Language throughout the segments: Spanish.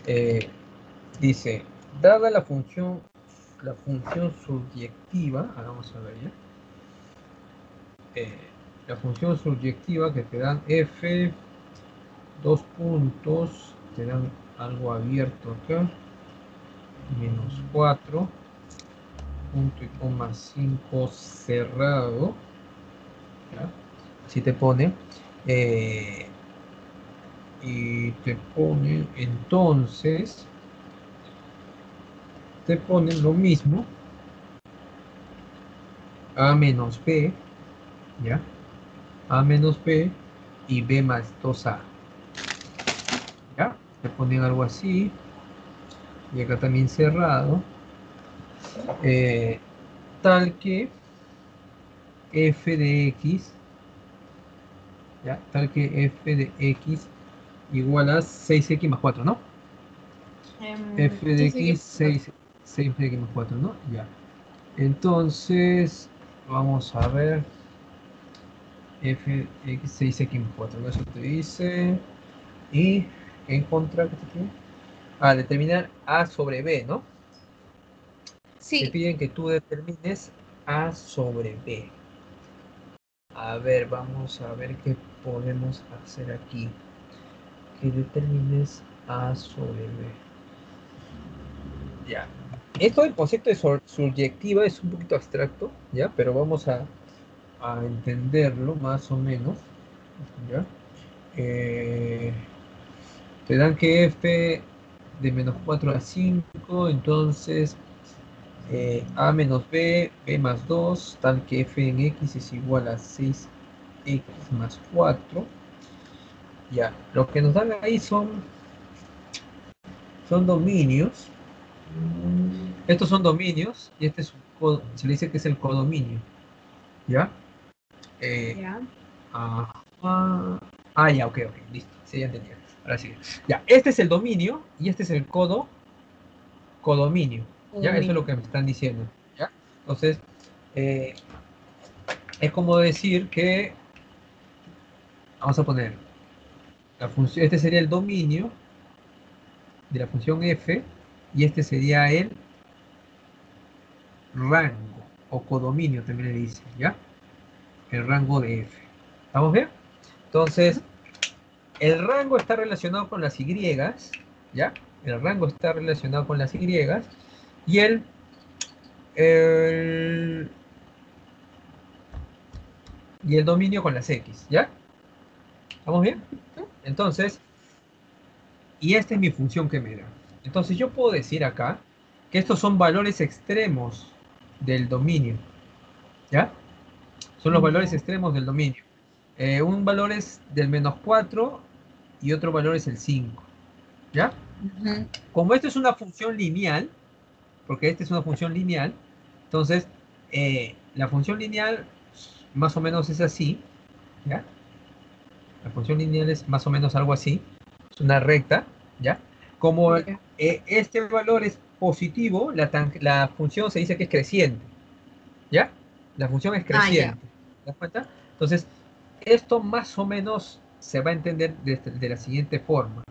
Eh, dice, dada la función subyectiva, ahora vamos a ver ya, la función subyectiva que te dan f, dos puntos, te dan algo abierto acá, menos 4, punto y coma 5 cerrado, ¿ya? Así te pone, y te pone, entonces, te ponen lo mismo, a menos b, ¿ya? A menos b y b más 2a, ¿ya? Te ponen algo así, y acá también cerrado, tal que f de x, ¿ya? Tal que f de x igual a 6x más 4, ¿no? F de Sí, x, sí. 6 de x más 4, ¿no? Ya. Entonces, vamos a ver. F de x, 6x más 4, ¿no? Eso te dice. Y en contra, ¿qué te pide? Ah, determinar a sobre b, ¿no? Te Sí. piden que tú determines a sobre b. A ver, vamos a ver qué podemos hacer aquí. Que determines a sobre b. Ya. Esto del concepto de subyectiva es un poquito abstracto, ¿ya? Pero vamos a entenderlo más o menos, ¿ya? Eh, te dan que f de menos 4 a 5, entonces a menos b, b más 2, tal que f en x es igual a 6x más 4. Ya, lo que nos dan ahí son dominios. Estos son dominios y este es se le dice que es el codominio. ¿Ya? Eh, Ya. ya, ok, listo. Sí, ya entendí. Ahora sí. Ya, este es el dominio y este es el codominio. ¿Ya? Eso es lo Dominio. que me están diciendo. ¿Ya? Entonces, eh, es como decir que, vamos a poner, la función, este sería el dominio de la función f y este sería el rango o codominio también le dice, ¿ya? El rango de f. ¿Estamos bien? Entonces, el rango está relacionado con las y, ¿ya? El rango está relacionado con las y y el, y el dominio con las x, ¿ya? ¿Estamos bien? Entonces, y esta es mi función que me da. Entonces yo puedo decir acá que estos son valores extremos del dominio, ¿ya? Son los valores Ya. extremos del dominio. Un valor es del menos 4 y otro valor es el 5, ¿ya? Ujú. Como esto es una función lineal, porque esta es una función lineal, entonces la función lineal más o menos es así, ¿ya? La función lineal es más o menos algo así, es una recta, ¿ya? Como Ya. este valor es positivo, la función se dice que es creciente, ¿ya? La función es Ah, ya. creciente, ¿te das cuenta? Entonces, esto más o menos se va a entender de la siguiente forma,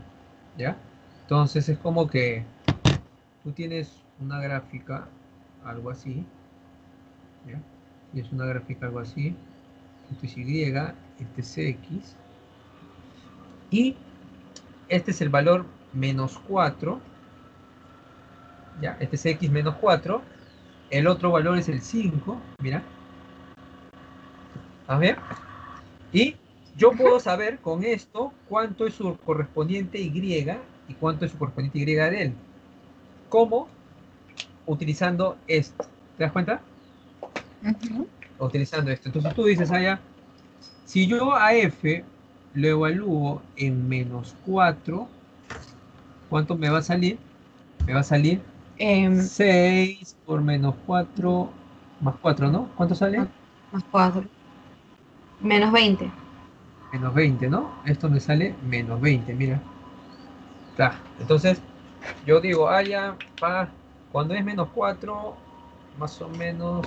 ¿ya? Entonces es como que tú tienes una gráfica, algo así, ¿ya? Tienes una gráfica algo así, esto es Y, este es X, y este es el valor menos 4, ¿ya? Este es X menos 4, el otro valor es el 5, mira, ¿estás bien? Y yo Ujú. puedo saber con esto cuánto es su correspondiente Y y cuánto es su correspondiente Y de él. ¿Cómo? Utilizando esto. ¿Te das cuenta? Ujú. Utilizando esto. Entonces tú dices allá, si yo a F lo evalúo en menos 4, ¿cuánto me va a salir? Me va a salir Em, 6 por menos 4 más 4, ¿no? ¿Cuánto sale? más, más 4. Menos 20. Menos 20, ¿no? Esto me sale menos 20, mira. Está. Entonces, yo digo, ya, cuando es menos 4, más o menos,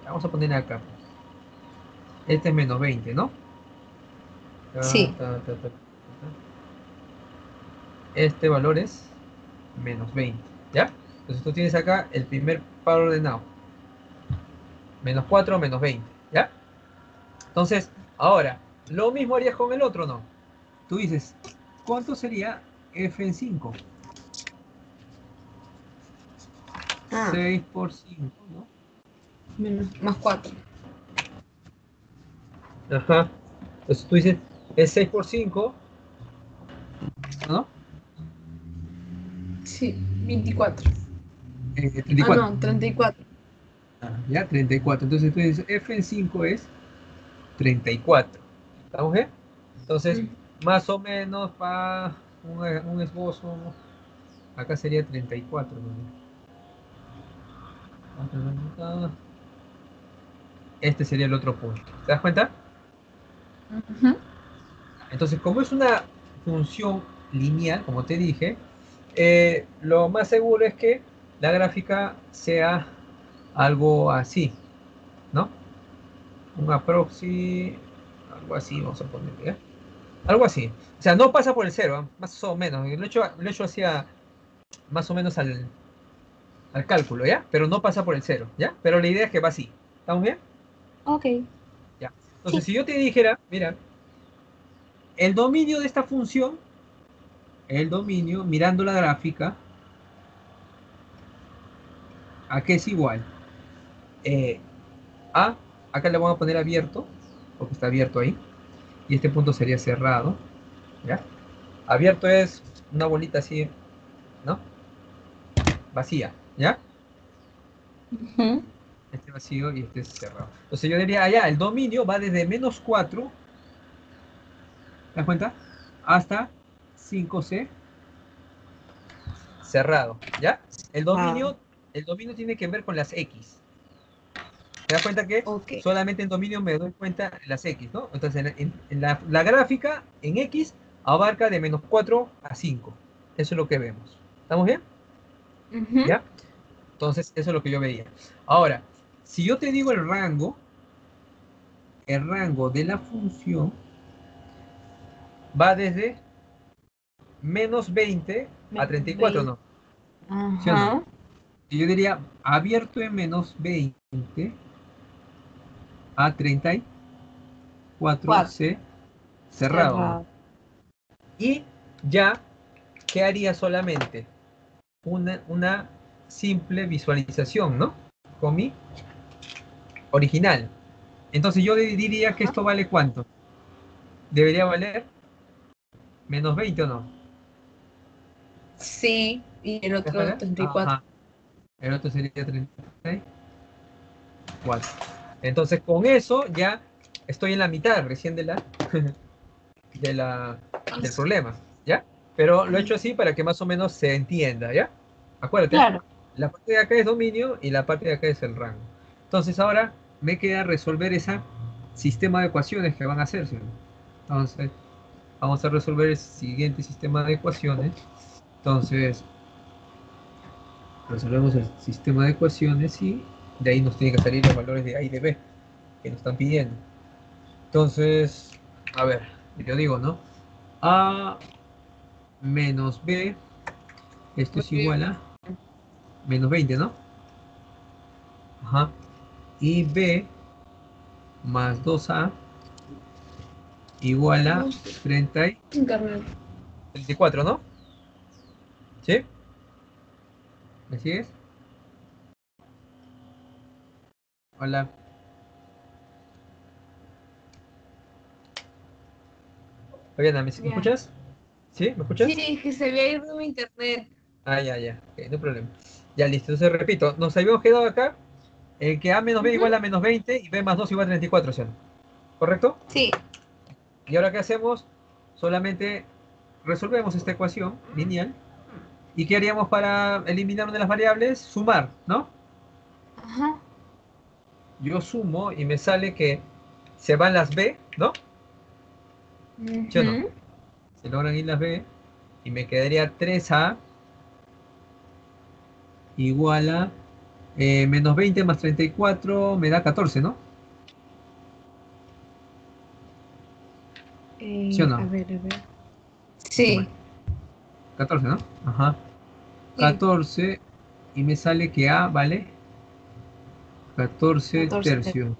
vamos a poner acá. Este es menos 20, ¿no? Ta, Sí. ta, ta, ta, ta. este valor es menos 20, ¿ya? Entonces tú tienes acá el primer par ordenado. Menos 4, menos 20, ¿ya? Entonces, ahora, lo mismo harías con el otro, ¿no? Tú dices, ¿cuánto sería f en 5? Ah, 6 por 5, ¿no? más 4. Ajá. Entonces tú dices, es 6 por 5, ¿no? Sí, 24. Ah, 34. no, 34. Ya, 34. Entonces tú dices, f en 5 es 34. ¿Estamos bien? Entonces, Mm, más o menos para un esbozo, acá sería 34, ¿no? Este sería el otro punto. ¿Te das cuenta? ujú. Entonces, como es una función lineal, como te dije, lo más seguro es que la gráfica sea algo así, ¿no? Un aproxi, algo así, vamos a ponerle, ¿ya? Algo así. O sea, no pasa por el cero, ¿eh? Más o menos. Lo he hecho hacia más o menos al cálculo, ¿ya? Pero no pasa por el cero, ¿ya? Pero la idea es que va así. ¿Estamos bien? Ok, Ya. Entonces, sí. si yo te dijera, mira, el dominio de esta función, el dominio, mirando la gráfica, ¿a qué es igual? Eh, a, acá le vamos a poner abierto, porque está abierto ahí, y este punto sería cerrado, ¿ya? Abierto es una bolita así, ¿no? Vacía, ¿ya? Ujú. Este vacío y este cerrado. Entonces yo diría, allá, el dominio va desde menos 4, ¿te das cuenta? Hasta 5C cerrado, ¿ya? El Ah, dominio, el dominio tiene que ver con las X. ¿Te das cuenta que ok. solamente en dominio me doy cuenta de las X, ¿no? Entonces en la gráfica en X abarca de menos 4 a 5. Eso es lo que vemos. ¿Estamos bien? Ujú. ¿Ya? Entonces eso es lo que yo veía. Ahora, si yo te digo el rango de la función va desde menos 20 a Menos 34, 20. ¿no? ¿Sí o no? Ajá. Y yo diría abierto en menos 20 a 34 4. C cerrado, ¿no? Cerrado. Y ya quedaría solamente una simple visualización, ¿no? Con mi original. Entonces yo diría que Ajá. esto vale ¿cuánto? Debería valer menos 20, ¿o no? Sí, y el ¿Te das otro cuenta? 34. Ajá. El otro sería 34. Entonces con eso ya estoy en la mitad recién de la, del problema, ¿ya? Pero lo he hecho así para que más o menos se entienda, ¿ya? Acuérdate, Claro. la parte de acá es dominio y la parte de acá es el rango. Entonces ahora me queda resolver ese sistema de ecuaciones que van a hacerse. Entonces vamos a resolver el siguiente sistema de ecuaciones. Entonces resolvemos el sistema de ecuaciones y de ahí nos tienen que salir los valores de A y de B que nos están pidiendo. Entonces, a ver, yo digo, ¿no? A menos B, esto es igual a menos 20, ¿no? Ajá. Y B más 2A igual a No sé. 30 y Internet. 34, ¿no? ¿Sí? ¿Me sigues? Hola. Fabiana, ¿me Ya. escuchas? ¿Sí? ¿Me Sí, escuchas? es que se había ido mi internet. Ah, ya, ya. Ok, no hay problema. Ya, listo. Entonces repito, nos habíamos quedado acá en que A menos B Ujú. igual a menos 20 y B más 2 igual a 34, ¿sí o no? ¿Correcto? Sí. Y ahora, ¿qué hacemos? Solamente resolvemos esta ecuación lineal. ¿Y qué haríamos para eliminar una de las variables? Sumar, ¿no? Ajá. Yo sumo y me sale que se van las B, ¿no? ¿Sí o no? Ujú. Se logran ir las B y me quedaría 3A igual a menos 20 más 34 me da 14, ¿no? ¿Sí o A no? ver, a ver. Bueno, Sí. 14, ¿no? Ajá. Sí, 14 y me sale que A vale 14 14 tercios. tercios.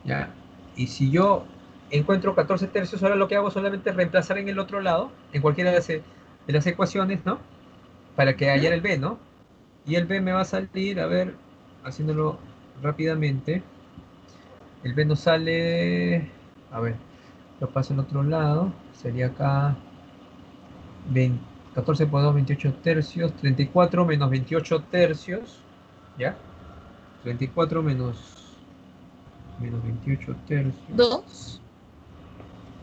¿Ya? Y si yo encuentro 14 tercios, ahora lo que hago solamente es reemplazar en el otro lado, en cualquiera de las ecuaciones, ¿no? Para que hallar el B, ¿no? Y el B me va a salir, a ver, haciéndolo rápidamente. El B nos sale, a ver, lo paso al otro lado, sería acá 20 14 por 2, 28 tercios, 34 menos 28 tercios, ¿ya? 34 menos 28 tercios. 2.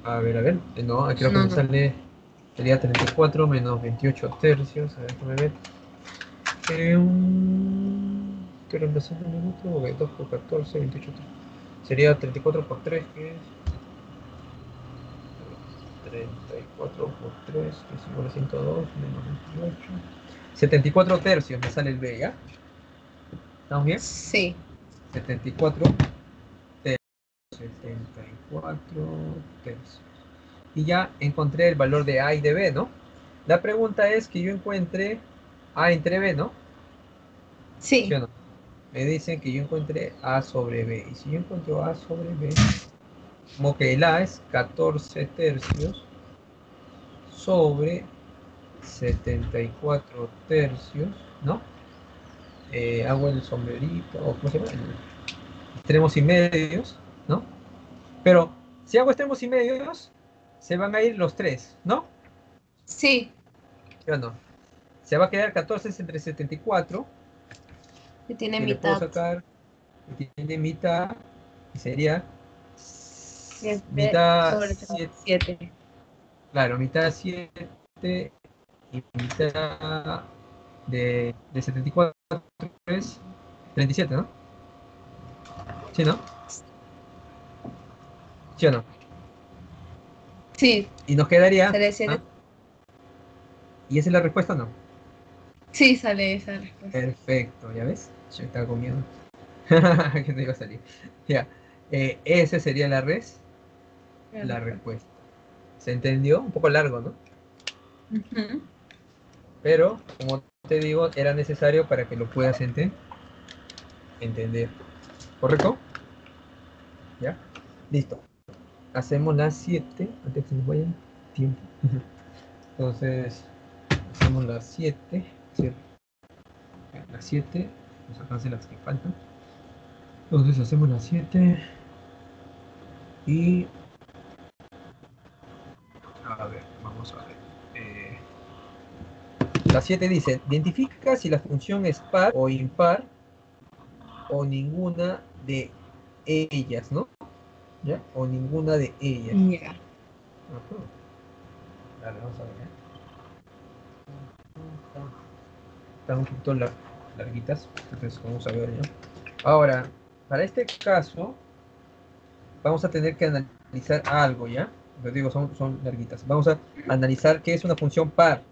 A ver, no, creo que No, me no. sale, sería 34 menos 28 tercios, a ver, déjame ver. ¿Qué reemplazar un minuto? Ok, 2 por 14, 28 tercios. Sería 34 por 3, que es 34 por 3, que es igual a 102, menos 28. 74 tercios me sale el B, ¿ya? ¿Estamos bien? Sí. 74 tercios. 74 tercios. Y ya encontré el valor de A y de B, ¿no? La pregunta es que yo encuentre A entre B, ¿no? ¿Sí Sí. o no? Me dicen que yo encuentre A sobre B. Y si yo encuentro A sobre B, como que el A es 14 tercios sobre 74 tercios, ¿no? Hago el sombrerito, o ¿cómo se llama? Extremos y medios, ¿no? Pero si hago extremos y medios, se van a ir los tres, ¿no? Sí. ¿Sí o no? Se va a quedar 14 entre 74, Que tiene que le puedo mitad. sacar, que tiene mitad, y sería Es B mitad sobre 7, 37. claro, mitad 7 y mitad de 74 es 37, ¿no? ¿Sí, no? ¿Sí o no? Sí. Y nos quedaría, Sale ¿ah? 7. ¿Y esa es la respuesta o no? Sí, sale esa respuesta. Perfecto, ¿ya ves? Yo estaba con miedo. Que no iba a salir. Ya. Esa sería La la respuesta. respuesta. ¿Se entendió? Un poco largo, ¿no? Ujú. Pero, como te digo, era necesario para que lo puedas entender. ¿Correcto? ¿Ya? Listo. Hacemos las 7 antes que se nos vaya tiempo. Entonces, hacemos las 7, ¿cierto? Las 7, nos alcancen las que faltan. Entonces hacemos las 7 y a ver, vamos a ver. La 7 dice, identifica si la función es par o impar o ninguna de ellas, ¿no? ¿Ya? O ninguna de ellas. Ya. Ajá. Dale, vamos a ver. Están un poquito larguitas, entonces vamos a ver ya. Ahora, para este caso, vamos a tener que analizar algo, ¿ya? Les digo, son larguitas. Vamos a analizar qué es una función par,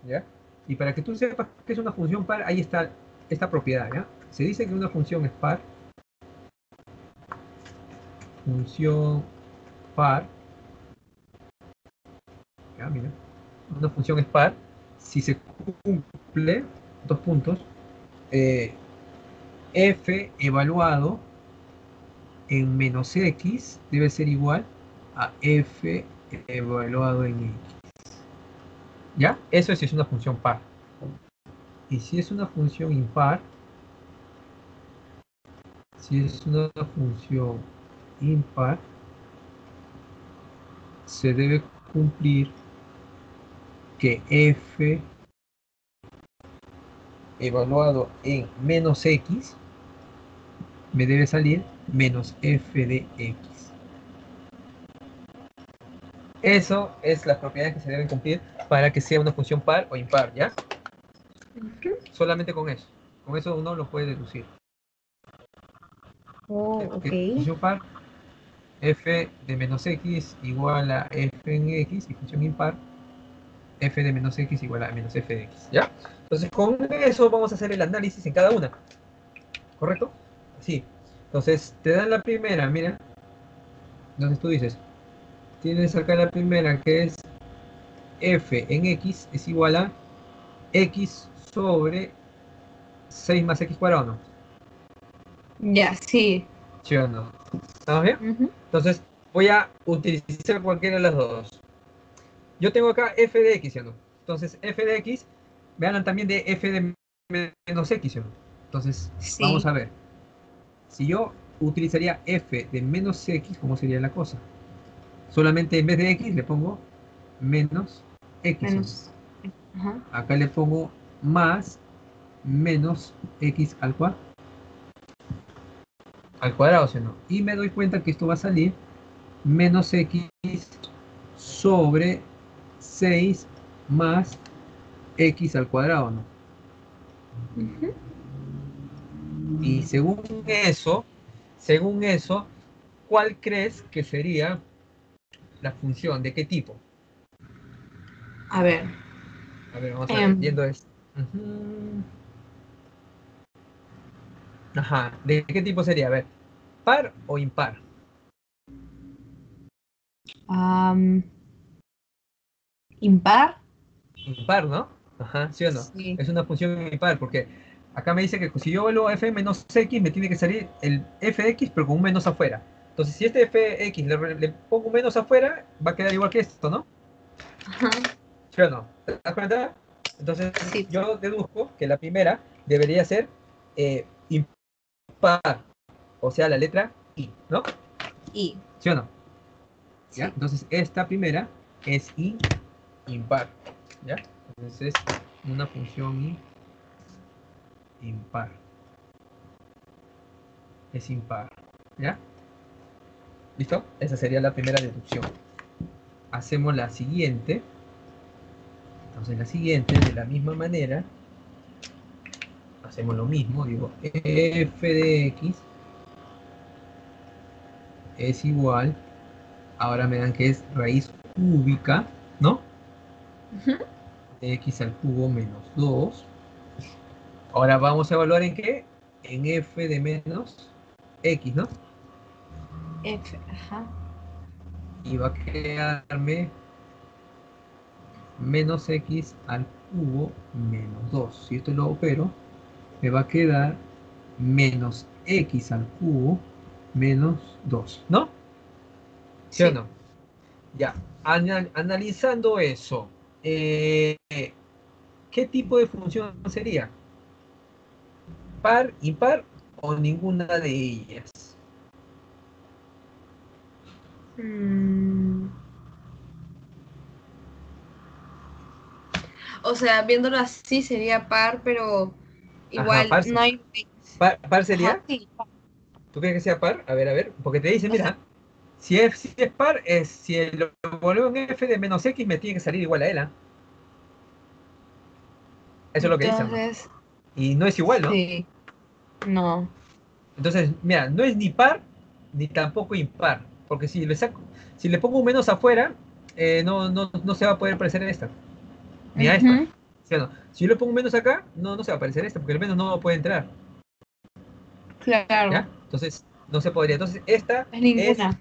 ¿ya? Y para que tú sepas qué es una función par, ahí está esta propiedad, ¿ya? Se dice que una función es par, función par, ¿ya? Mira, una función es par si se cumple, dos puntos, eh, f evaluado en menos x debe ser igual a f evaluado en x. ¿Ya? Eso es si es una función par. Y si es una función impar, si es una función impar, se debe cumplir que f evaluado en menos x me debe salir menos f de x. Eso es las propiedades que se deben cumplir para que sea una función par o impar, ¿ya? Ujú. Solamente con eso. Con eso uno lo puede deducir. Oh, ok. Que función par, f de menos x igual a f en x, y función impar, f de menos x igual a menos f de x, ¿ya? Entonces con eso vamos a hacer el análisis en cada una, ¿correcto? Sí. Entonces te dan la primera, mira. Entonces tú dices, tienes acá la primera que es f en x es igual a x sobre 6 más x cuadrado, ¿no? Ya, sí. ¿Sí o no? ¿Estamos bien? Ujú. Entonces, voy a utilizar cualquiera de las dos. Yo tengo acá f de x, ¿sí o no? Entonces, f de x, me hablan también de f de menos x, ¿sí o no? Entonces, vamos Sí. a ver. Si yo utilizaría f de menos x, ¿cómo sería la cosa? Solamente en vez de x le pongo menos x, ¿sí o no? Menos. Ajá. Acá le pongo más menos x al cuadrado, ¿sí o no? Y me doy cuenta que esto va a salir menos x sobre 6 más x al cuadrado, ¿no? Ujú. Y según eso, ¿cuál crees que sería la función? ¿De qué tipo? A ver. A ver, vamos a ver, em, viendo esto. Ujú. Ajá, ¿de qué tipo sería? A ver, ¿par o impar? am, impar. Impar, ¿no? Ajá, ¿sí o no? Sí. Es una función impar, porque acá me dice que si yo vuelvo f menos x, me tiene que salir el fx, pero con un menos afuera. Entonces, si este fx le pongo un menos afuera, va a quedar igual que esto, ¿no? Ajá. ¿Sí o no? ¿Te das cuenta? Entonces, Sí. yo deduzco que la primera debería ser impar, o sea, la letra I, ¿no? Y. ¿Sí o no? ¿Ya? Sí. Entonces, esta primera es I impar, ¿ya? Entonces, es una función I impar. Es impar, ¿ya? ¿Listo? Esa sería la primera deducción. Hacemos la siguiente. Entonces, la siguiente, de la misma manera, hacemos lo mismo. Digo, f de x es igual. Ahora me dan que es raíz cúbica, ¿no? Ujú. De x al cubo menos 2. Ahora vamos a evaluar en qué. En f de menos x, ¿no? F. Ajá. Y va a quedarme menos x al cubo menos 2. Si esto lo opero, me va a quedar menos x al cubo menos 2, ¿no? ¿Sí o Sí. no? Ya, analizando eso, eh, ¿qué tipo de función sería? ¿Par, impar o ninguna de ellas? Mm, O sea, viéndolo así sería par, pero Ajá, igual par, no hay. par Ajá, sería. sí. ¿Tú crees que sea par? A ver, porque te dice, O sea, mira, si es par, si lo volvemos en f de menos x, me tiene que salir igual a él, ¿ah? Eso es lo que dice, ¿no? entonces, Y no es igual, ¿no? sí, no. Entonces, mira, no es ni par ni tampoco impar. Porque si le pongo un menos afuera, no se va a poder parecer a esta. Ni a esta. Ujú. ¿Sí o no? Si yo le pongo un menos acá, no se va a parecer a esta, porque el menos no puede entrar. Claro, ¿Ya? Entonces, no se podría. Entonces, esta es es ninguna.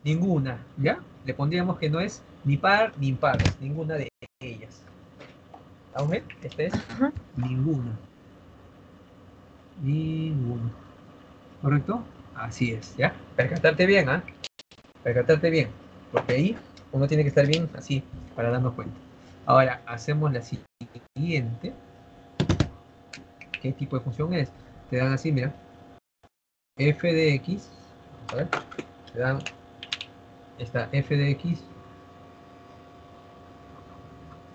ninguna. ¿Ya? Le pondríamos que no es ni par ni impar, es ninguna de ellas. ¿Vamos bien? Esta es Ajá. ninguna. Ninguna. ¿Correcto? Así es, ¿ya? Percatarte bien, ¿ah? Percatarte bien, porque ahí uno tiene que estar bien así para darnos cuenta. Ahora, hacemos la siguiente. ¿Qué tipo de función es? Te dan así, mira, f de x, a ver, te dan esta f de x,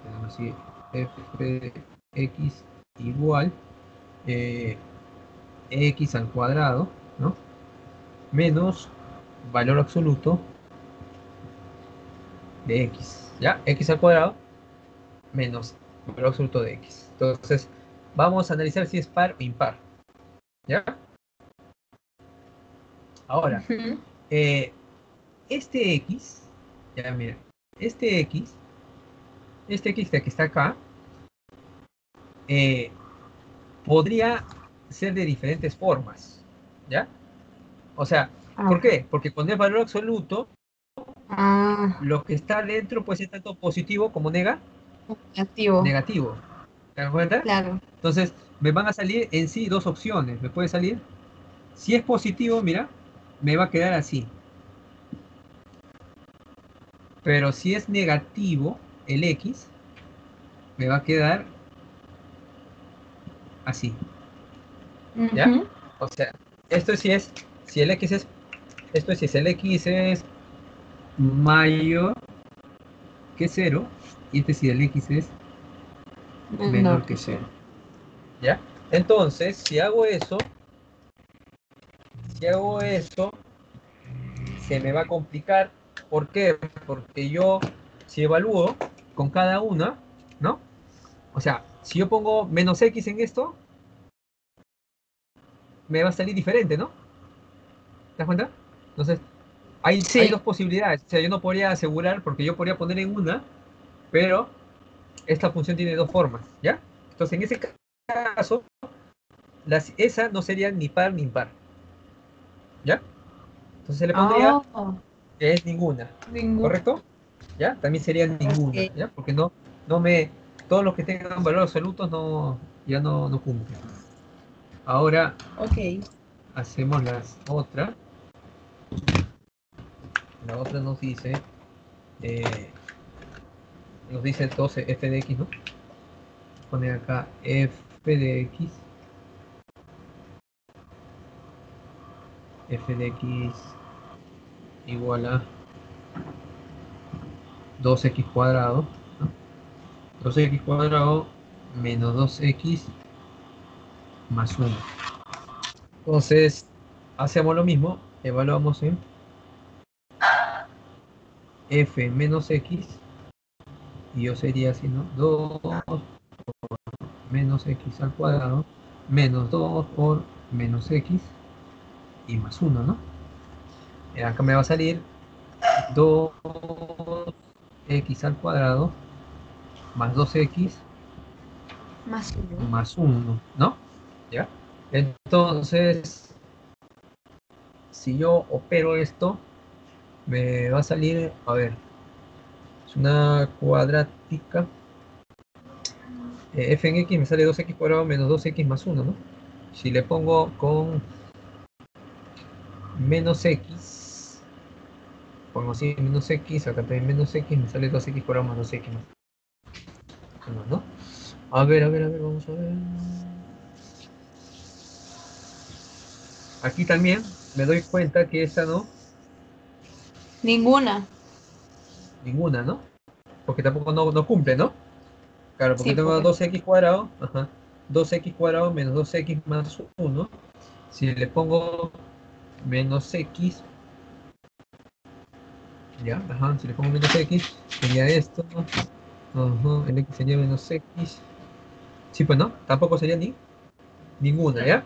te dan así, f de x igual eh, x al cuadrado, ¿no? Menos valor absoluto de x, ¿ya? X al cuadrado menos valor absoluto de x. Entonces, vamos a analizar si es par o impar, ¿ya? Ahora, Ujú. eh, este x, ya mira, este x, este x que está acá, eh, podría ser de diferentes formas, ¿ya? O sea, ¿por Ajá. qué? Porque cuando es valor absoluto, Ah, Lo que está dentro puede ser tanto positivo como negativo. negativo. ¿Te das cuenta? Claro. Entonces, me van a salir en sí dos opciones. Me puede salir, si es positivo, mira, me va a quedar así. Pero si es negativo, el X, me va a quedar así. ¿Ya? Ujú. O sea, esto sí es, si el X es, esto es si el X es mayor que cero, y este si el X es menor Menor que que cero. cero. ¿Ya? Entonces, si hago eso, se me va a complicar. ¿Por qué? Porque yo, si evalúo con cada una, ¿no? O sea, si yo pongo menos X en esto, me va a salir diferente, ¿no? ¿Te das cuenta? Entonces, hay Sí. dos posibilidades. O sea, yo no podría asegurar, porque yo podría poner en una, pero esta función tiene dos formas, ¿ya? Entonces, en ese caso, esa no sería ni par ni impar, ¿ya? Entonces se le pondría Oh, que es ninguna, ningún. ¿correcto? ¿Ya? También sería ninguna, Ok. ¿ya? Porque no me, todos los que tengan valores absolutos ya no cumplen. Ahora Ok. hacemos las otras. La otra eh, nos dice entonces f de x, ¿no? Pone acá f de x igual a 2x cuadrado, ¿no? 2x cuadrado menos 2x más 1. Entonces, hacemos lo mismo, evaluamos en f menos x, y yo sería así, ¿no? 2 menos x al cuadrado, menos 2 por menos x, y más 1, ¿no? Acá me va a salir 2x al cuadrado más 2x Más uno. más 1, ¿no? ¿Ya? Entonces, si yo opero esto, me va a salir, a ver, es una cuadrática. F en x me sale 2x cuadrado menos 2x más 1, ¿no? Si le pongo con menos x, pongo así menos x, acá también menos x, me sale 2x cuadrado más 2x más 1, ¿no? A ver, vamos a ver. Aquí también me doy cuenta que esa no, Ninguna. ninguna, ¿no? Porque tampoco no cumple, ¿no? Claro, porque Sí, tengo pues. 2x cuadrado, ajá, 2x cuadrado menos 2x más 1. Si le pongo menos x, ya, ajá, si le pongo menos x, sería esto, ¿no? Ajá, el x sería menos x. Sí, pues no, tampoco sería ninguna, ¿ya?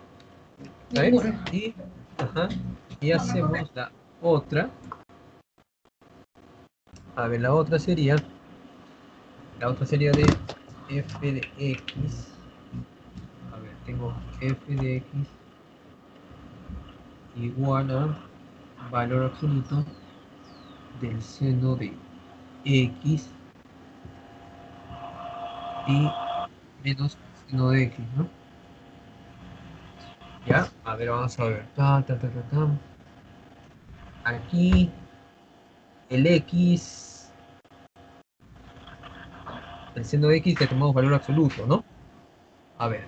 ¿Está bien? Ninguna. Ajá, y hacemos la otra. A ver, la otra sería de f de x. A ver, tengo f de x igual a valor absoluto del seno de x y menos seno de x, ¿no? Ya, a ver, vamos a ver. Aquí el x, el seno de x le tomamos valor absoluto, ¿no? A ver.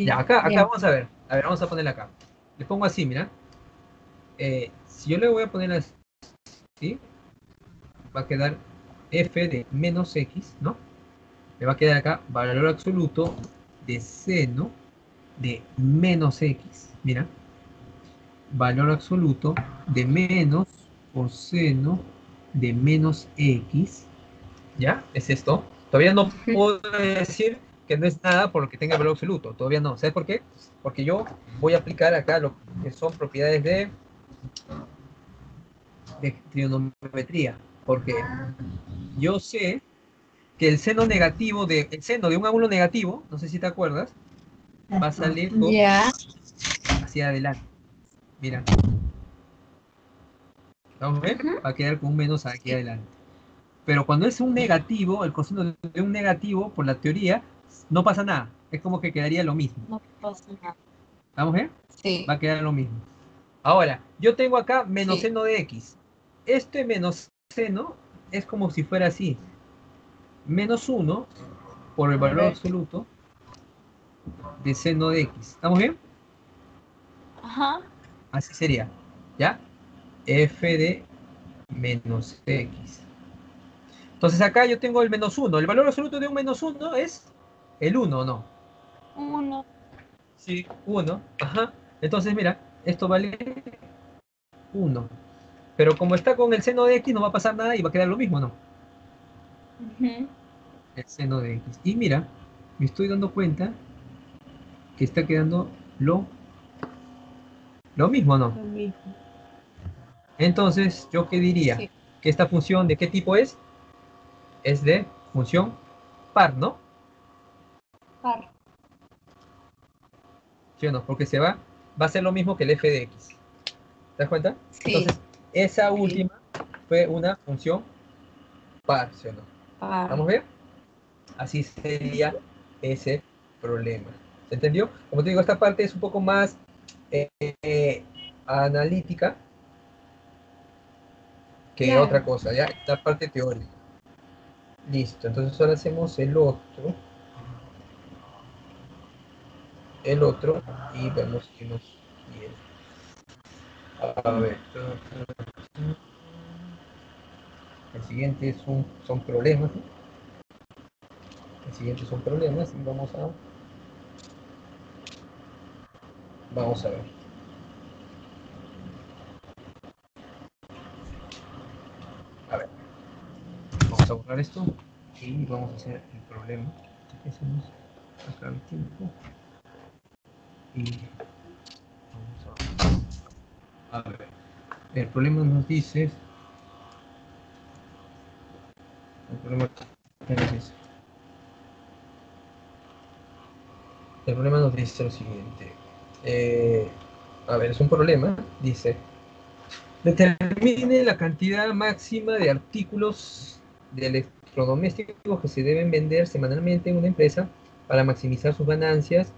Ya, acá Ya. vamos a ver. A ver, vamos a ponerla acá. Le pongo así, mira. Si yo le voy a poner así, va a quedar f de menos x, ¿no? Me va a quedar acá valor absoluto de seno de menos x. Mira, valor absoluto de menos por seno de menos x. ¿Ya? Es esto. Todavía no puedo decir que no es nada por lo que tenga valor absoluto. Todavía no. ¿Sabes por qué? Porque yo voy a aplicar acá lo que son propiedades de trigonometría. Porque yo sé que el seno negativo el seno de un ángulo negativo, no sé si te acuerdas, va a salir Ya. hacia adelante. Mira. ¿Vamos a ver? Ujú. Va a quedar con un menos aquí Sí. adelante. Pero cuando es un negativo, el coseno de un negativo, por la teoría, no pasa nada. Es como que quedaría lo mismo. No pasa nada. ¿Vamos a ver? Va Sí. a quedar lo mismo. Ahora, yo tengo acá menos Sí. seno de x. Este menos seno es como si fuera así. Menos 1 por el A valor ver. absoluto de seno de x. ¿Estamos bien? Ajá. Así sería. ¿Ya? F de menos x. Entonces acá yo tengo el menos 1. El valor absoluto de un menos 1 es el 1, ¿no? Uno. Sí, 1. Ajá. Entonces mira, esto vale 1. Pero como está con el seno de x no va a pasar nada y va a quedar lo mismo, ¿no? Ujú. El seno de x. Y mira, me estoy dando cuenta que está quedando lo mismo, ¿no? Lo mismo. Entonces, ¿yo qué diría? Sí. Que esta función de qué tipo es? Es de función par, ¿no? Par. ¿Sí o no? Porque va a ser lo mismo que el f de x. ¿Te das cuenta? Sí. Entonces, esa Sí. última fue una función par, ¿sí o no? Par. ¿Vamos a ver? Así sería ese problema. ¿Se entendió? Como te digo, esta parte es un poco más eh, analítica que otra Claro. cosa, ¿ya? Esta parte teórica. Listo, entonces ahora hacemos el otro y vemos que nos viene. A ver, el siguiente son problemas, ¿no? El siguiente son problemas y vamos a ver. A ver, vamos a borrar esto y vamos a hacer el problema. Hacemos acá el tiempo y vamos a ver. El problema nos dice, el problema nos dice, el problema nos dice lo siguiente. A ver, es un problema, dice, determine la cantidad máxima de artículos de electrodomésticos que se deben vender semanalmente en una empresa para maximizar sus ganancias,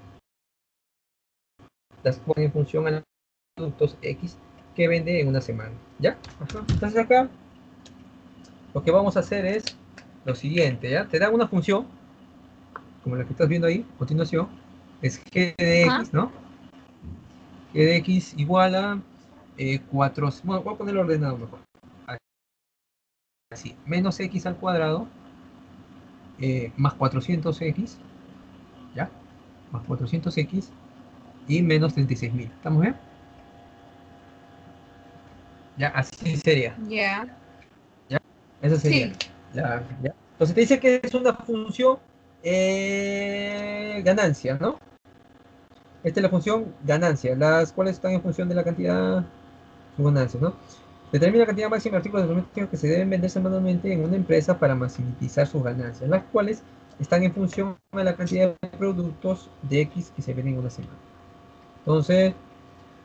las ponen en función a los productos X que vende en una semana. ¿Ya? Ajá. Entonces acá lo que vamos a hacer es lo siguiente, ¿ya? Te dan una función, como la que estás viendo ahí, a continuación, es g de Ajá. x, ¿no? G de x igual a 4, bueno, voy a ponerlo ordenado mejor. Así, menos x al cuadrado más 400x, ¿ya? Más 400x y menos 36.000. ¿Estamos bien? Ya, así sería. Ya. ¿Ya? Esa sería Sí. ¿ya? Entonces te dice que es una función ganancia, ¿no? Esta es la función ganancia. Las cuales están en función de la cantidad su ganancia, ¿no? Determina la cantidad máxima de artículos domésticos que se deben vender semanalmente en una empresa para maximizar sus ganancias, las cuales están en función de la cantidad de productos de X que se venden en una semana. Entonces,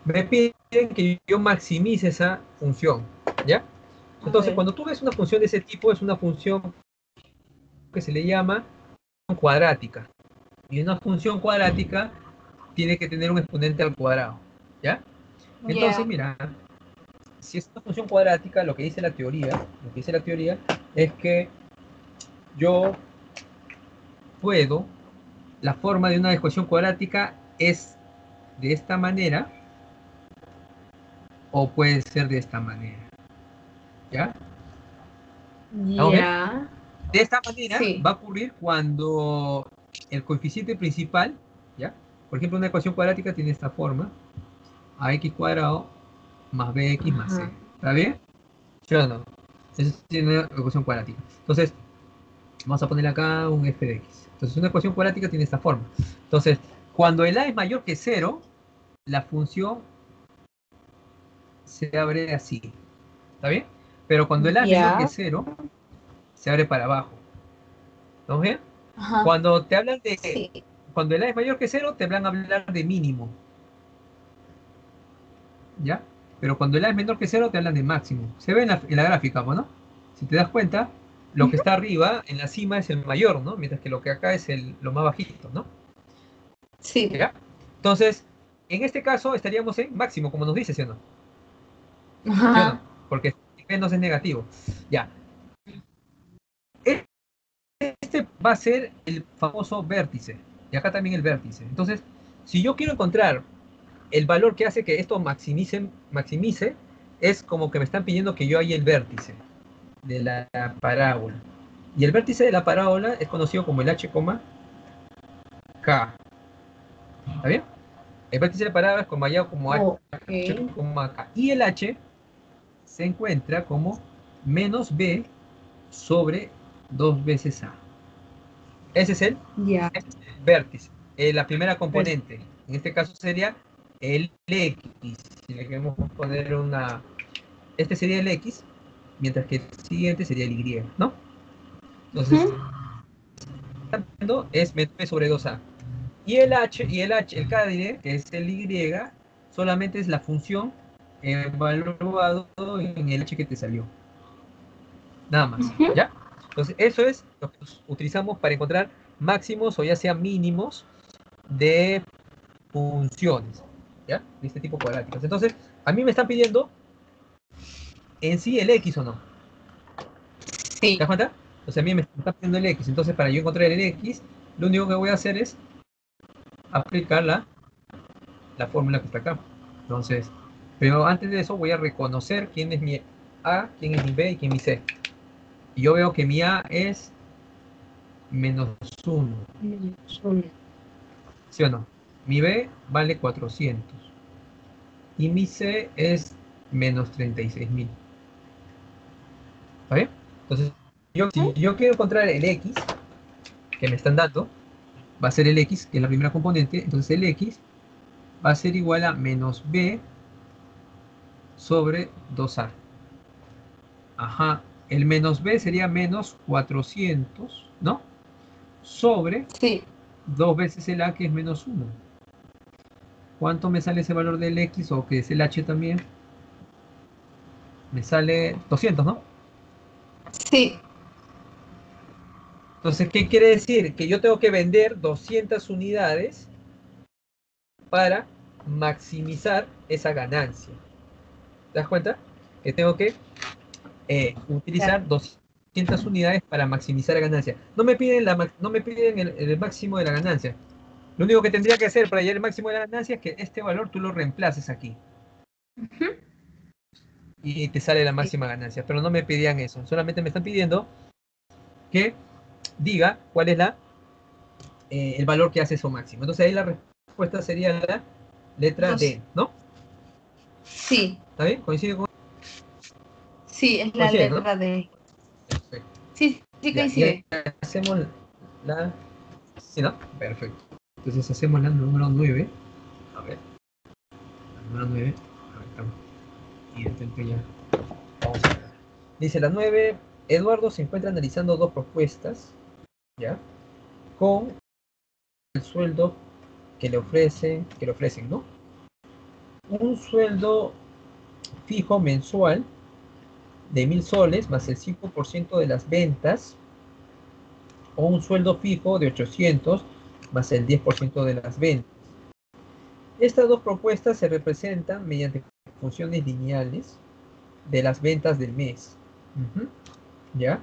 me piden que yo maximice esa función, ¿ya? A Entonces, ver. cuando tú ves una función de ese tipo, es una función que se le llama cuadrática. Y una función cuadrática tiene que tener un exponente al cuadrado, ¿ya? Entonces, Ya. mira, si es una función cuadrática, lo que dice la teoría es que yo puedo, la forma de una ecuación cuadrática es de esta manera o puede ser de esta manera, ¿ya? ¿Vamos a ver? Ya. De esta manera Sí. va a ocurrir cuando el coeficiente principal, ¿ya? Por ejemplo, una ecuación cuadrática tiene esta forma, ax cuadrado más bx más c. Ajá. ¿Está bien? ¿Sí o no? Eso tiene una ecuación cuadrática. Entonces, vamos a poner acá un f de x. Entonces, una ecuación cuadrática tiene esta forma. Entonces, cuando el a es mayor que 0, la función se abre así. ¿Está bien? Pero cuando el a es menor que Ya. 0, se abre para abajo. ¿Estamos bien? Ajá. Cuando te hablan de. Sí. Cuando el a es mayor que 0, te van a hablar de mínimo. ¿Ya? pero cuando el A es menor que cero te hablan de máximo. Se ve en la gráfica, ¿no? Si te das cuenta, lo que está arriba, en la cima, es el mayor, ¿no? Mientras que lo que acá es lo más bajito, ¿no? Sí. ¿Ya? Entonces, en este caso estaríamos en máximo, como nos dice, ¿sí o no? ¿Sí o no? Ajá. Porque menos es negativo. Ya. Este va a ser el famoso vértice. Y acá también el vértice. Entonces, si yo quiero encontrar el valor que hace que esto maximice, es como que me están pidiendo que yo haya el vértice de la parábola. Y el vértice de la parábola es conocido como el h, k. ¿Está bien? El vértice de la parábola es como allá como h, Ok. k. Y el h se encuentra como menos b sobre 2 veces a. Ese es el Ya. vértice. La primera Ver- componente. En este caso sería el x. Si le queremos poner una... Este sería el x, mientras que el siguiente sería el y, ¿no? Entonces, Ujú. es menos b sobre 2a. Y el h, el k diré, que es el y, solamente es la función evaluado en el h que te salió. Nada más, Ujú. ¿ya? Entonces, eso es lo que utilizamos para encontrar máximos o ya sea mínimos de funciones, ¿ya? De este tipo cuadráticas. Entonces, a mí me están pidiendo en sí el x o no. ¿Te Sí. das cuenta? Entonces, a mí me están pidiendo el x. Entonces, para yo encontrar el x, lo único que voy a hacer es aplicar la fórmula que está acá. Entonces, pero antes de eso voy a reconocer quién es mi a, quién es mi b y quién es mi c. Y yo veo que mi a es menos 1, ¿sí o no? Mi b vale 400 y mi c es menos 36.000. ¿Está bien? Entonces, si yo quiero encontrar el x que me están dando, va a ser el x, que es la primera componente. Entonces el x va a ser igual a menos b sobre 2a. Ajá. El menos b sería menos 400, ¿no? Sobre Sí. 2 veces el a, que es menos 1. ¿Cuánto me sale ese valor del x o que es el h también? Me sale 200, ¿no? Sí. Entonces, ¿qué quiere decir? Que yo tengo que vender 200 unidades para maximizar esa ganancia. ¿Te das cuenta? Que tengo que Ya. utilizar 200 unidades para maximizar la ganancia. No me piden, no me piden el máximo de la ganancia. Lo único que tendría que hacer para llegar al máximo de la ganancia es que este valor tú lo reemplaces aquí Ujú. y te sale la Sí. máxima ganancia. Pero no me pedían eso. Solamente me están pidiendo que diga cuál es el valor que hace eso máximo. Entonces ahí la respuesta sería la letra Dos. D, ¿no? Sí. ¿Está bien? ¿Coincide con? Sí, es la Coincide, ¿no? letra D. Perfecto. Sí, sí Ya, y ahí coincide. hacemos la... ¿Sí, no? Perfecto. Entonces hacemos la número 9. A ver, la número 9. A ver, estamos. Y intento ya. Vamos a ver. Dice la 9. Eduardo se encuentra analizando dos propuestas, ¿ya? Con el sueldo que le ofrecen, ¿no? Un sueldo fijo mensual de 1.000 soles más el 5% de las ventas, o un sueldo fijo de 800 más el 10% de las ventas. Estas dos propuestas se representan mediante funciones lineales de las ventas del mes. Ujú. ¿Ya?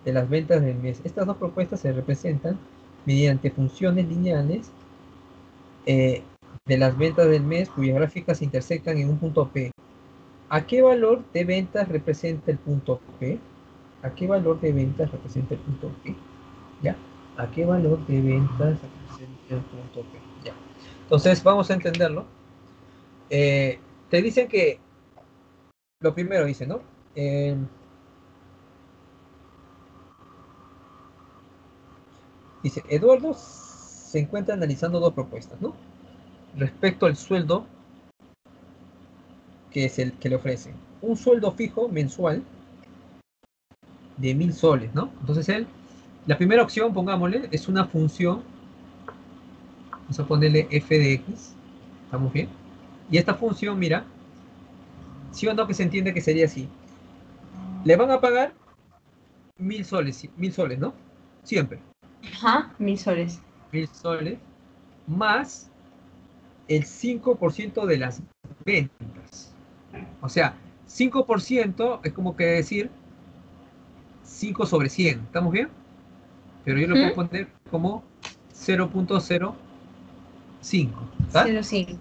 De las ventas del mes. Estas dos propuestas se representan mediante funciones lineales eh, de las ventas del mes cuyas gráficas se intersectan en un punto P. ¿A qué valor de ventas representa el punto P? ¿A qué valor de ventas representa el punto P? ¿Ya? ¿A qué valor de ventas representa el punto P? ¿Ya? Entonces vamos a entenderlo. Te dicen que lo primero dice, ¿no? Eh, Dice, Eduardo se encuentra analizando dos propuestas, ¿no? Respecto al sueldo que es el que le ofrecen. Un sueldo fijo mensual de 1.000 soles, ¿no? Entonces la primera opción, pongámosle, es una función. Vamos a ponerle f de x. ¿Estamos bien? Y esta función, mira, ¿Sí o no que se entiende que sería así? Le van a pagar 1.000 soles, 1.000 soles, ¿no? Siempre. Ajá, 1.000 soles. 1.000 soles más el 5% de las ventas. O sea, 5% es como que decir 5 sobre 100. ¿Estamos bien? Pero yo lo puedo Ujú. poner como 0.05. ¿Está? 0,5.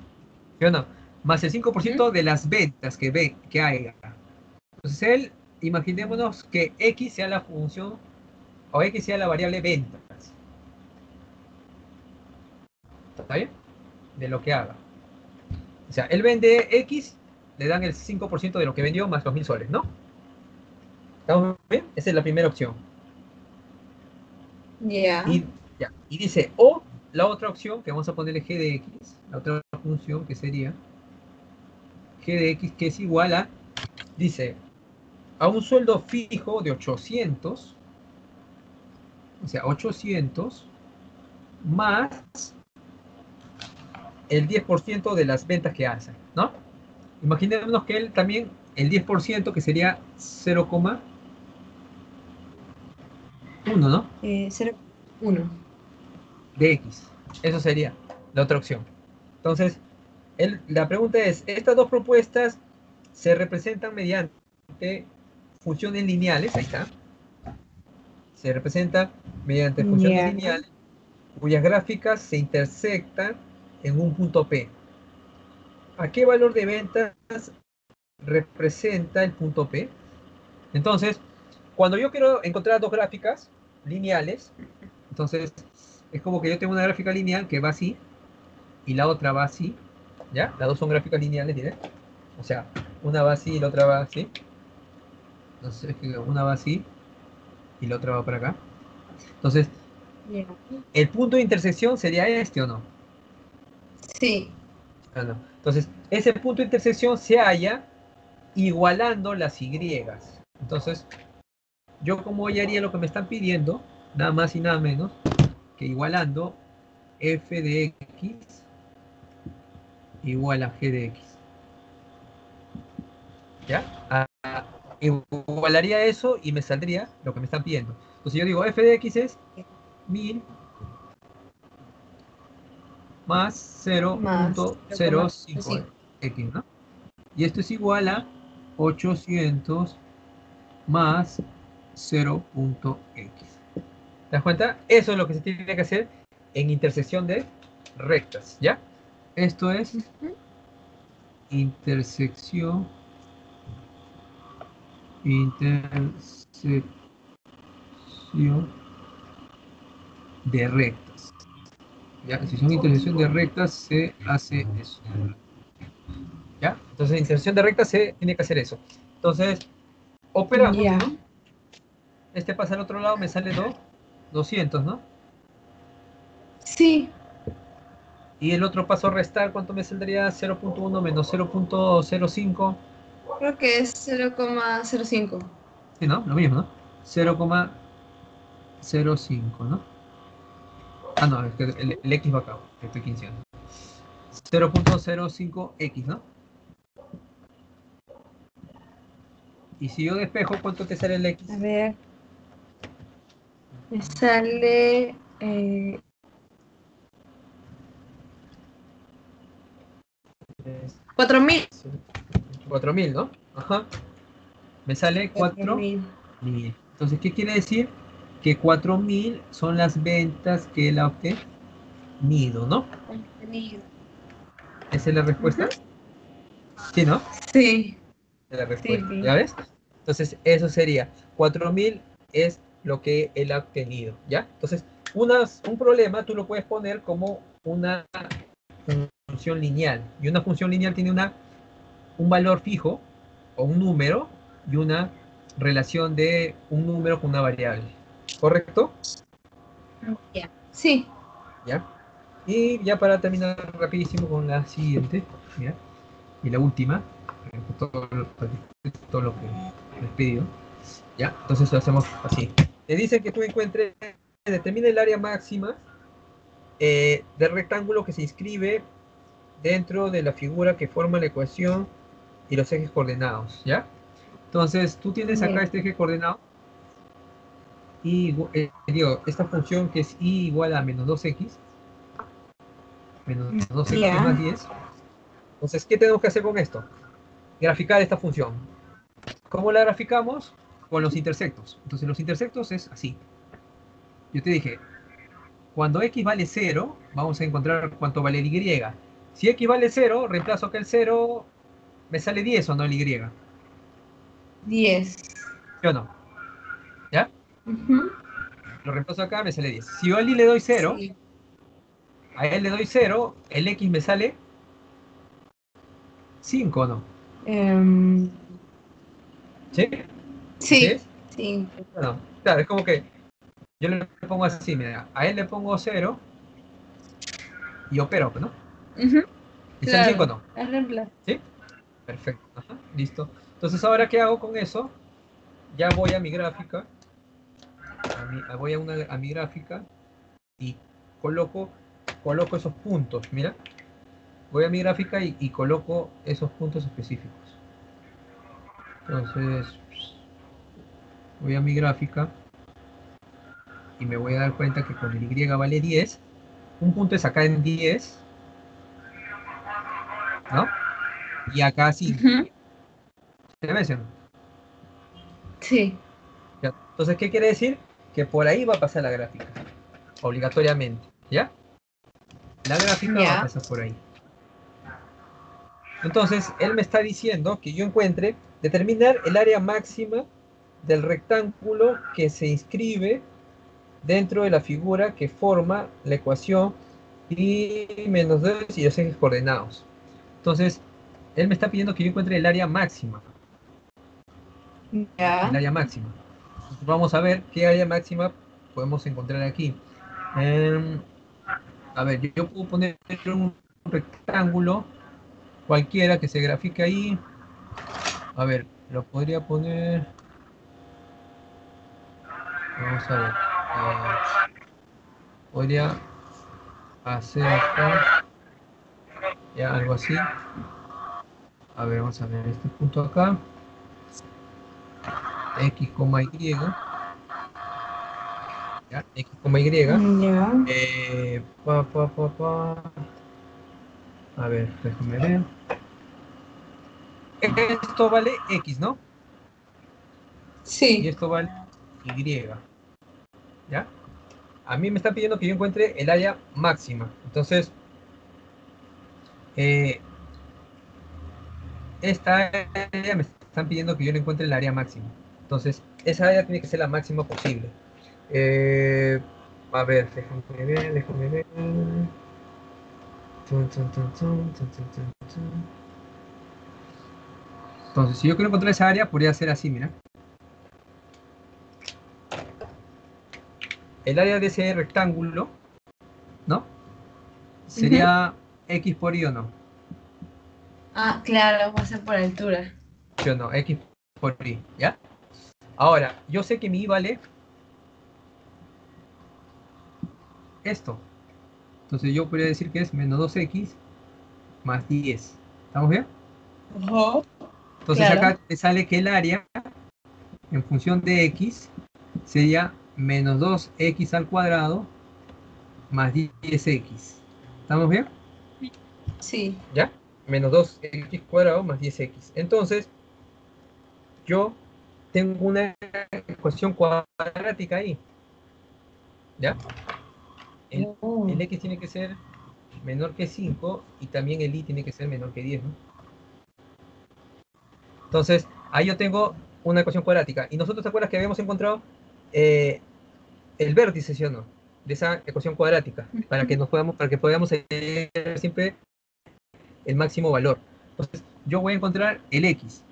¿Sí o no? Más el cinco por Ujú. ciento de las ventas que haya. Entonces él, imaginémonos que X sea la función o X sea la variable ventas. ¿Está bien? De lo que haga. O sea, él vende X, le dan el 5% de lo que vendió más los 1.000 soles, ¿no? ¿Estamos bien? Esa es la primera opción. Ya. Y, ya, y dice, o la otra opción, que vamos a ponerle g de x, la otra función que sería g de x, que es igual a, dice, a un sueldo fijo de 800, o sea, 800 más el 10% de las ventas que hace, ¿no? Imaginémonos que él también, el 10% que sería 0,1, ¿no? 0,1. De X. Eso sería la otra opción. Entonces, la pregunta es, estas dos propuestas se representan mediante funciones lineales, ahí está, se representan mediante funciones Ya. lineales cuyas gráficas se intersectan en un punto P. ¿A qué valor de ventas representa el punto P? Entonces, cuando yo quiero encontrar dos gráficas lineales, entonces es como que yo tengo una gráfica lineal que va así y la otra va así, ¿ya? Las dos son gráficas lineales, diré. O sea, una va así y la otra va así. Entonces, una va así y la otra va para acá. Entonces, Ya. ¿el punto de intersección sería este o no? Sí. Ah, no. Entonces, ese punto de intersección se halla igualando las Y. Entonces, yo como ya haría lo que me están pidiendo, nada más y nada menos, que igualando f de x igual a g de x. ¿Ya? Igualaría eso y me saldría lo que me están pidiendo. Entonces yo digo f de x es 1.000 más Más 0,05. 0.05x, ¿no? Y esto es igual a 800 más 0.x. ¿Te das cuenta? Eso es lo que se tiene que hacer en intersección de rectas, ¿ya? Esto es Ujú. intersección de rectas. ¿Ya? Si son intersección de rectas, se hace eso. ¿Ya? Entonces, intersección de rectas se tiene que hacer eso. Entonces, operamos, Ya. ¿no? Este pasa al otro lado, me sale 200, ¿no? Sí. Y el otro paso a restar, ¿cuánto me saldría? 0.1 menos 0.05. Creo que es 0,05. Sí, ¿no? Lo mismo, ¿no? 0,05, ¿no? Ah, no, es que el X va acá, que estoy 15. 0.05x, ¿no? Y si yo despejo, ¿cuánto te sale el X? A ver. Me sale 4.000. 4.000, ¿no? Ajá. Me sale 4.000. 4.000. Entonces, ¿qué quiere decir? Que 4.000 son las ventas que él ha obtenido, ¿no? Obtenido. ¿Esa es la respuesta? Ujú. Sí, ¿no? Sí. Esa es la Sí, respuesta. sí. ¿Ya ves? Entonces, eso sería. 4.000 es lo que él ha obtenido, ¿ya? Entonces, un problema tú lo puedes poner como una función lineal. Y una función lineal tiene un valor fijo o un número y una relación de un número con una variable. ¿Correcto? Ya. Sí. ¿Ya? Y ya para terminar rapidísimo con la siguiente, ¿ya? Y la última, todo lo que les pido, ¿ya? Entonces lo hacemos así. Te dicen que tú encuentres, determina el área máxima del rectángulo que se inscribe dentro de la figura que forma la ecuación y los ejes coordenados, ¿ya? Entonces, tú tienes acá Ya. este eje coordenado y digo, esta función que es y igual a menos 2x más Ya. 10. Entonces, ¿qué tenemos que hacer con esto? Graficar esta función. ¿Cómo la graficamos? Con los intersectos. Entonces, los intersectos es así. Yo te dije, cuando x vale 0, vamos a encontrar cuánto vale el y. Si x vale 0, reemplazo acá el 0, me sale 10 o no el y. ¿Sí 10. o no? ¿Ya? Ujú. Lo reemplazo acá, me sale 10. Si yo al y le doy 0, Sí. a él le doy 0, el x me sale 5 o no. Em, ¿Sí? ¿Así sí. es? 5. Bueno, claro, es como que yo le pongo así, mira, a él le pongo 0 y opero, ¿no? ¿Y sale 5 o Claro. no? Es reemplazo. ¿Sí? Perfecto. Ajá, listo. Entonces, ¿ahora qué hago con eso? Ya voy a mi gráfica, a mi gráfica y coloco, coloco esos puntos, mira. Voy a mi gráfica y coloco esos puntos específicos. Entonces, voy a mi gráfica y me voy a dar cuenta que con el y vale 10, un punto es acá en 10, ¿no? Y acá 5. Ujú. ¿Se ve, sí o no? Sí. Ya. Entonces, ¿qué quiere decir? Que por ahí va a pasar la gráfica, obligatoriamente, ¿ya? La gráfica va a Ya. pasar por ahí. Entonces, él me está diciendo que yo encuentre, determinar el área máxima del rectángulo que se inscribe dentro de la figura que forma la ecuación y menos 2 y los ejes coordenados. Entonces, él me está pidiendo que yo encuentre el área máxima. El Ya. área máxima. Entonces, vamos a ver qué área máxima podemos encontrar aquí. Eh, a ver, yo puedo poner un rectángulo cualquiera que se grafique ahí. A ver, lo podría poner. Vamos a ver. Podría hacer acá. Ya algo así. A ver, vamos a ver este punto acá. X, Y. ¿Ya? X, Y. Ya. Pa. A ver, déjame ver. Esto vale X, ¿no? Y Sí. esto vale Y. ¿Ya? A mí me está pidiendo que yo encuentre el área máxima. Entonces, eh, esta área me están pidiendo que yo le encuentre el área máxima. Entonces, esa área tiene que ser la máxima posible. Eh, a ver, déjame ver. Entonces, si yo quiero encontrar esa área, podría ser así, mira. El área de ese rectángulo, ¿no? Ujú. Sería X por Y o no. Ah, claro, va a ser por altura. ¿Sí o no? X por Y, ¿ya? Ahora, yo sé que mi Y vale esto. Entonces yo podría decir que es menos 2x más 10. ¿Estamos bien? Ojo. Entonces Claro. acá te sale que el área en función de x sería menos 2x al cuadrado más 10x. ¿Estamos bien? Sí. ¿Ya? Menos 2x cuadrado más 10x. Entonces, yo tengo una ecuación cuadrática ahí. ¿Ya? El Oh. x tiene que ser menor que 5 y también el y tiene que ser menor que 10, ¿no? Entonces, ahí yo tengo una ecuación cuadrática. Y nosotros, ¿te acuerdas que habíamos encontrado eh, el vértice, sí o no? De esa ecuación cuadrática, para que podamos tener siempre el máximo valor. Entonces, yo voy a encontrar el x.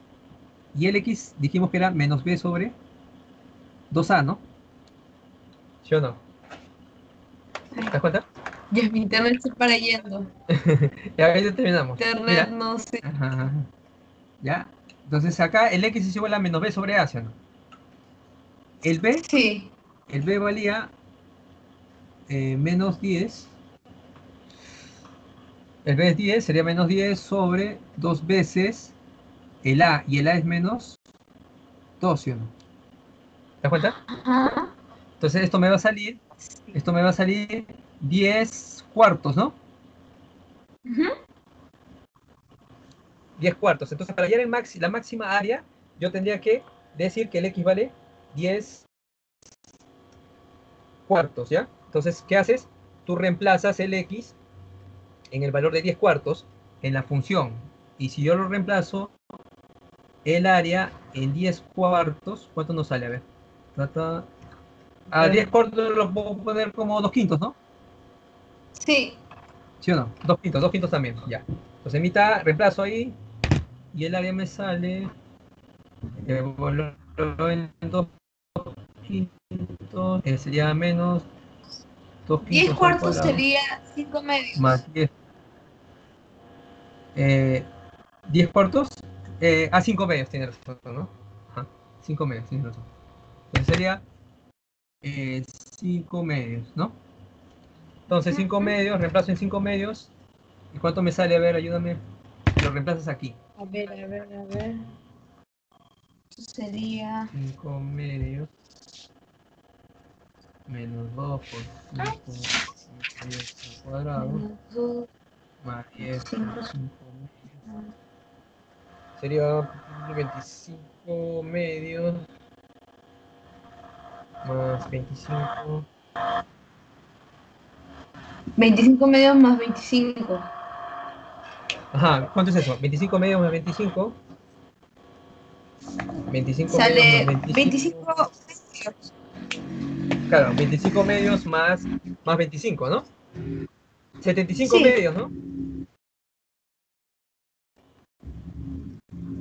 Y el x dijimos que era menos b sobre 2a, ¿no? ¿Sí o no? ¿Te Ay, das cuenta? ya mi internet se para yendo. Ya ahí terminamos. Internet, Mira. no sé. Ajá. ¿Ya? Entonces acá el x es igual a menos b sobre a, ¿sí o no? El b, Sí. el b valía menos 10. El b es 10, sería menos 10 sobre 2 veces el A y el A es menos 2, ¿sí o no? ¿Te das cuenta? Ajá. Entonces esto me va a salir, 10 cuartos, ¿no? Ujú. 10 cuartos. Entonces para hallar la máxima área, yo tendría que decir que el X vale 10 cuartos, ¿ya? Entonces, ¿qué haces? Tú reemplazas el X en el valor de 10 cuartos en la función. Y si yo lo reemplazo, el área en 10 cuartos, ¿cuánto nos sale? A ver. Trata... A 10 cuartos lo puedo poner como 2 quintos, ¿no? Sí. ¿Sí o no? 2 quintos también, ya. Entonces mitad, reemplazo ahí, y el área me sale en 2 quintos, sería menos 2 10 quintos al cuartos cuadrado, sería 5 medios. más 10. 10 cuartos, 5 medios, tiene razón, ¿no? Ajá, 5 medios, tiene razón. Entonces sería 5 medios, ¿no? Entonces 5 Ujú. medios, reemplazo en 5 medios. ¿Y cuánto me sale? A ver, ayúdame. Lo reemplazas aquí. A ver, a ver, a ver. Eso sería 5 medios menos 2 por 5 medios al cuadrado menos 2, más 10 por 5. 5 medios. Sería 25 medios más 25. 25 medios más 25. Ajá, ¿cuánto es eso? 25 medios más 25. 25 medios más Sale 25. 25 medios. Claro, 25 medios más 25, ¿no? 75 Sí, medios, ¿no?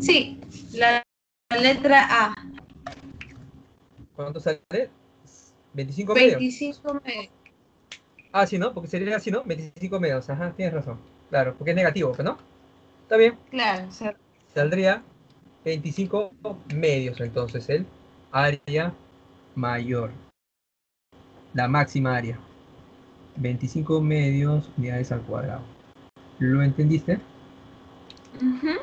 sí. La letra A. ¿Cuánto sale? 25 medios. 25 medios. Ah, sí, ¿no? Porque sería así, ¿no? 25 medios. Ajá, tienes razón. Claro, porque es negativo, ¿no? Está bien. Claro, Saldría 25 medios, entonces, el área mayor. La máxima área. 25 medios unidades al cuadrado. ¿Lo entendiste? Ujú.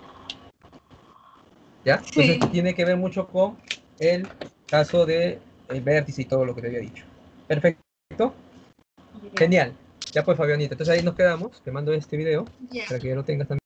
¿Ya? Sí. Entonces tiene que ver mucho con el caso de el vértice y todo lo que te había dicho. Perfecto. Ya. Genial. Ya pues, Fabianita. Entonces ahí nos quedamos. Te mando este video Ya. para que ya lo tengas también.